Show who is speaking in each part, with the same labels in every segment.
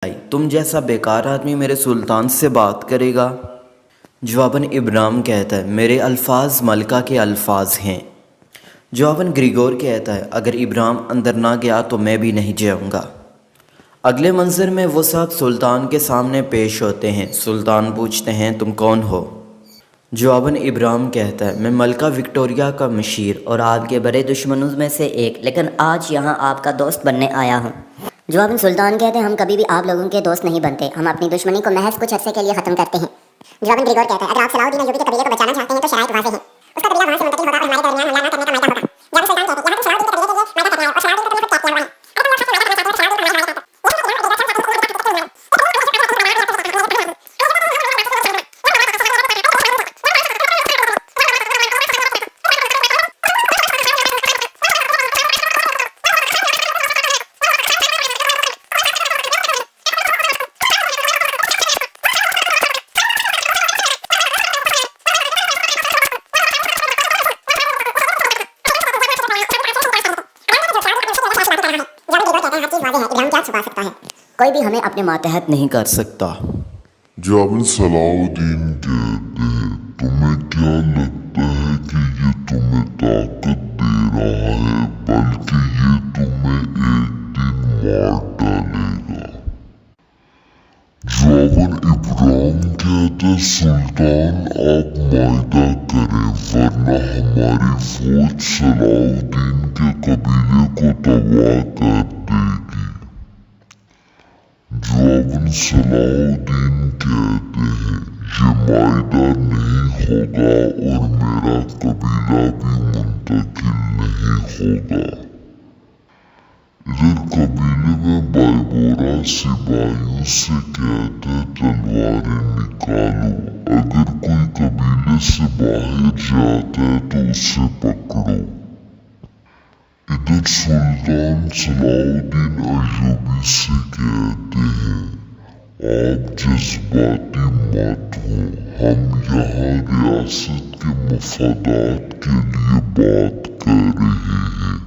Speaker 1: تم جیسا بیکار آدمی میرے سلطان سے بات کرے گا؟ جواباً ابرام کہتا ہے میرے الفاظ ملکہ کے الفاظ ہیں۔ جواباً گریگور کہتا ہے اگر ابرام اندر نہ گیا تو میں بھی نہیں جاؤں گا۔ اگلے منظر میں وہ سب سلطان کے سامنے پیش ہوتے ہیں۔ سلطان پوچھتے ہیں تم کون ہو؟ جواباً ابرام کہتا ہے میں ملکہ وکٹوریہ کا مشیر اور آپ کے بڑے دشمنوں میں سے ایک، لیکن آج یہاں آپ کا دوست بننے آیا ہوں۔
Speaker 2: جواباً سلطان کہتے ہیں ہم کبھی بھی آپ لوگوں کے دوست نہیں بنتے، ہم اپنی دشمنی کو محض کچھ عرصے کے لیے ختم کرتے ہیں۔ جواباً گریگور کہتا ہے اگر آپ صلاح الدین ایوبی کے قبیلے کو بچانا چاہتے ہیں تو شرائط واضح ہیں، اس کا قبیلہ وہاں سے منتقل ہوگا اور ہمارے درمیان حملہ نہ کرنے کا معاہدہ ہوگا۔ جواباً سلطان کہتے ہیں یہاں تم صلاح الدین کے قبیلے کے لیے معاہدہ کرنا ہے اور صلاح الدین کے قبیلے کو کیا کیا ہوا ہے۔ کوئی بھی ہمیں اپنے ماتحت نہیں
Speaker 1: کر سکتا۔
Speaker 3: جواباً صلاح الدین کہتے ہیں تمہیں کیا لگتا ہے کہ یہ تمہیں طاقت دے رہا ہے، بلکہ یہ تمہیں ایک دن مار ڈالے گا۔ جواباً ابرام کہتا ہے سلطان آپ معاہدہ کریں ورنہ ہماری فوج صلاح الدین کے قبیلے کو تباہ کر دے گی۔ جواباً صلاح الدین کہتے ہیں یہ معاہدہ نہیں ہوگا اور میرا قبیلہ بھی منتقل نہیں ہوگا۔ ادھر قبیلے میں بائبورا سپاہیوں سے کہتا ہے تلواریں نکالو، اگر کوئی قبیلے سے باہر جاتا ہے تو اسے پکڑو۔ ادھر سلطان صلاح الدین ایوبی سے کہتے ہیں آپ جذباتی مت ہو، ہم یہاں ریاست کے مفادات کے لیے بات کر رہے ہیں۔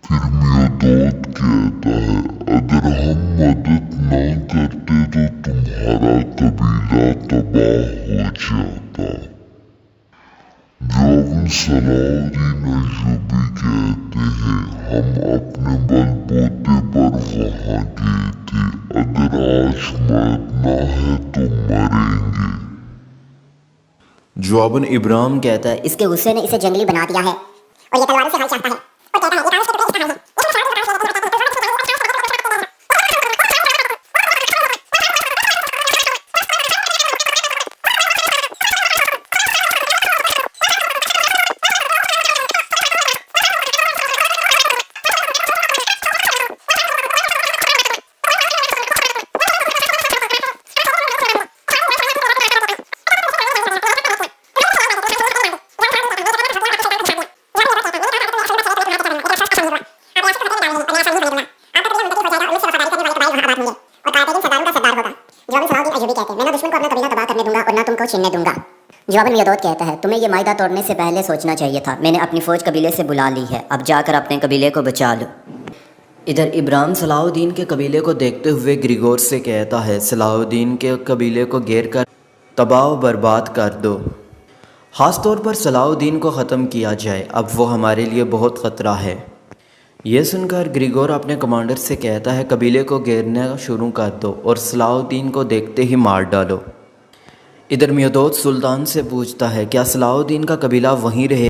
Speaker 3: پھر میودوت کہتا ہے اگر ہم مدد نہ کرتے تو تمہارا قبیلہ تباہ ہو جاتا۔ جواباً صلاح الدین ایوبی کہتے ہیں ہم اپنے بل بوتے پر وہاں گئے تھے، اگر آج مرنا ہے تو مریں گے۔
Speaker 1: جواباً ابرام کہتا ہے
Speaker 2: اس کے غصے نے اسے جنگلی بنا دیا ہے اور یہ تلواروں سے حل چاہتا ہے اور کہتا ہے یہ کاغذ کے ٹکڑے استعمال ہیں۔ جواباً میودوت کہتا ہے تمہیں یہ معاہدہ توڑنے سے پہلے سوچنا چاہیے تھا، میں نے اپنی فوج قبیلے سے بلا لی ہے، اب جا کر اپنے قبیلے کو بچا لو۔
Speaker 1: ادھر ابرام صلاح الدین کے قبیلے کو دیکھتے ہوئے گریگور سے کہتا ہے صلاح الدین کے قبیلے کو گھیر کر تباہ و برباد کر دو، خاص طور پر صلاح الدین کو ختم کیا جائے، اب وہ ہمارے لیے بہت خطرہ ہے۔ یہ سن کر گریگور اپنے کمانڈر سے کہتا ہے قبیلے کو گھیرنا شروع کر دو اور صلاح الدین کو دیکھتے ہی مار ڈالو۔ ادھر میودوت سلطان سے پوچھتا ہے کیا صلاح الدین کا قبیلہ وہیں رہے